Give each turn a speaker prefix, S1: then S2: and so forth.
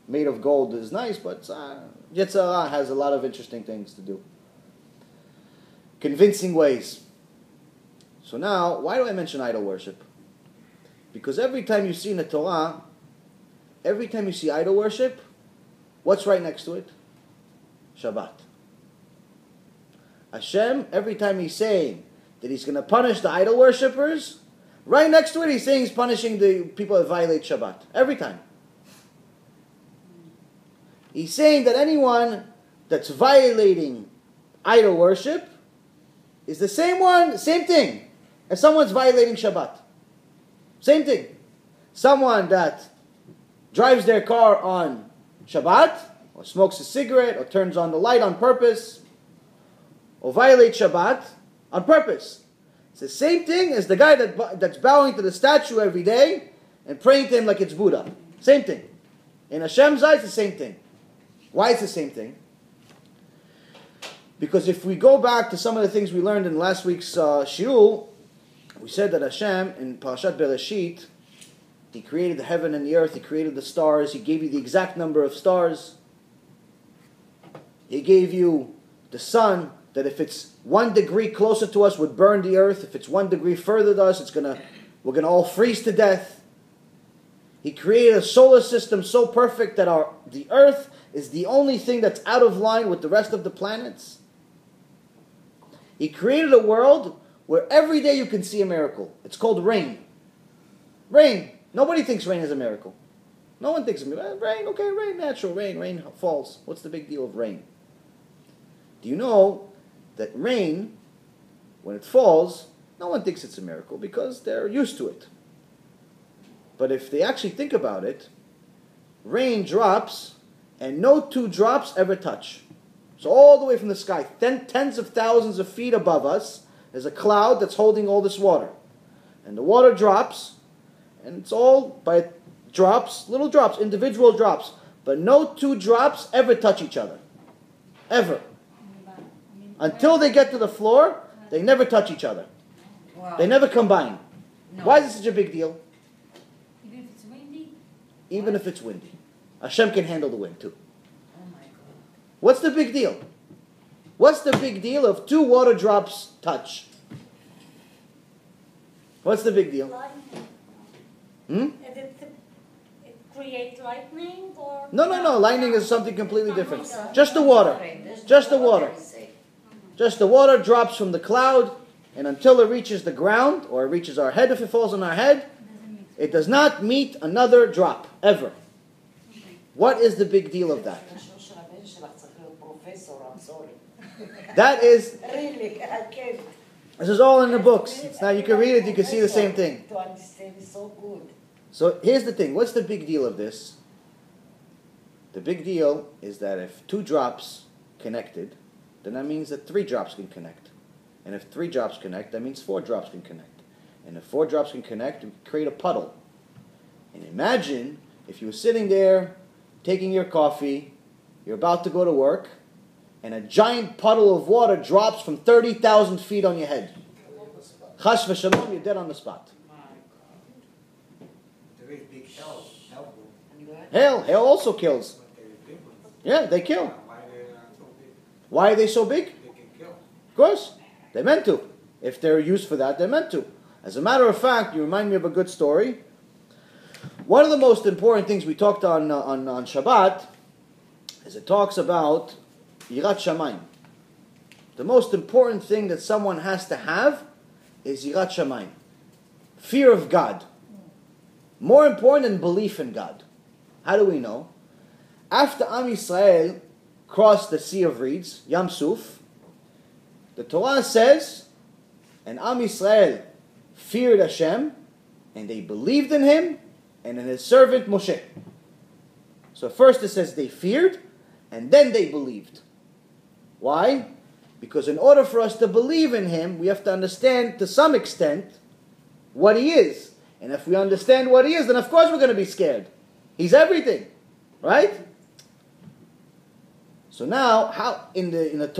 S1: made of gold is nice, but Yetzer Hara has a lot of interesting things to do. Convincing ways. So now, why do I mention idol worship? Because every time you see in the Torah, every time you see idol worship, what's right next to it? Shabbat. HaShem, every time he's saying that he's going to punish the idol worshippers, right next to it he's saying he's punishing the people that violate Shabbat. Every time. He's saying that anyone that's violating idol worship is the same thing as someone's violating Shabbat. Same thing. Someone that drives their car on Shabbat, or smokes a cigarette, or turns on the light on purpose, or violates Shabbat on purpose. It's the same thing as the guy that's bowing to the statue every day and praying to him like it's Buddha. Same thing. In Hashem's eyes, it's the same thing. Why is the same thing? Because if we go back to some of the things we learned in last week's shiur, we said that Hashem, in Parashat Bereshit, He created the heaven and the earth, He created the stars, He gave you the exact number of stars. He gave you the sun, that if it's 1 degree closer to us would burn the earth. If it's 1 degree further to us, we're gonna all freeze to death. He created a solar system so perfect that the earth is the only thing that's out of line with the rest of the planets. He created a world where every day you can see a miracle. It's called rain. Rain. Nobody thinks rain is a miracle. No one thinks of rain. Okay, rain, natural rain. Rain falls. What's the big deal of rain? Do you know that rain, when it falls, no one thinks it's a miracle because they're used to it. But if they actually think about it, rain drops and no two drops ever touch. So all the way from the sky, tens of thousands of feet above us, there's a cloud that's holding all this water. And the water drops, and it's all by drops, little drops, individual drops. But no two drops ever touch each other. Ever. Until they get to the floor, they never touch each other.
S2: Wow.
S1: They never combine.
S2: No.
S1: Why is this such a big deal?
S3: Even if it's windy?
S1: Even if it's windy. Hashem can handle the wind too.
S2: Oh my God.
S1: What's the big deal? What's the big deal if 2 water drops touch? What's the big deal?
S4: Lightning. It creates lightning or?
S1: No. Lightning is something completely different. Just the water. Just the water. Just the water drops from the cloud, and until it reaches the ground, or it reaches our head if it falls on our head, it does not meet another drop, ever. What is the big deal of that? That is,
S2: Really, I can't.
S1: this is all in the books. Now you can read it, you can see the same thing.
S2: To understand is so good.
S1: So here's the thing. What's the big deal of this? The big deal is that if 2 drops connected, then that means that 3 drops can connect. And if 3 drops connect, that means 4 drops can connect. And if 4 drops can connect, we create a puddle. And imagine if you were sitting there, taking your coffee, you're about to go to work, and a giant puddle of water drops from 30,000 feet on your head. Chas v'shalom, you're dead on the spot.
S5: There is big hell.
S1: Hail also kills. Yeah, they kill. Why are they so big?
S5: They can kill.
S1: Of course, they're meant to. If they're used for that, they're meant to. As a matter of fact, you remind me of a good story. One of the most important things we talked on Shabbat is it talks about Yirat Shamayim. The most important thing that someone has to have is Yirat Shamayim. Fear of God. More important than belief in God. How do we know? After Am Yisrael crossed the Sea of Reeds, Yam Suf, the Torah says, and Am Yisrael feared Hashem, and they believed in Him, and in His servant Moshe. So first it says they feared, and then they believed. Why? Because in order for us to believe in Him, we have to understand to some extent what He is. And if we understand what He is, then of course we're going to be scared. He's everything. Right? So now, how in the Torah,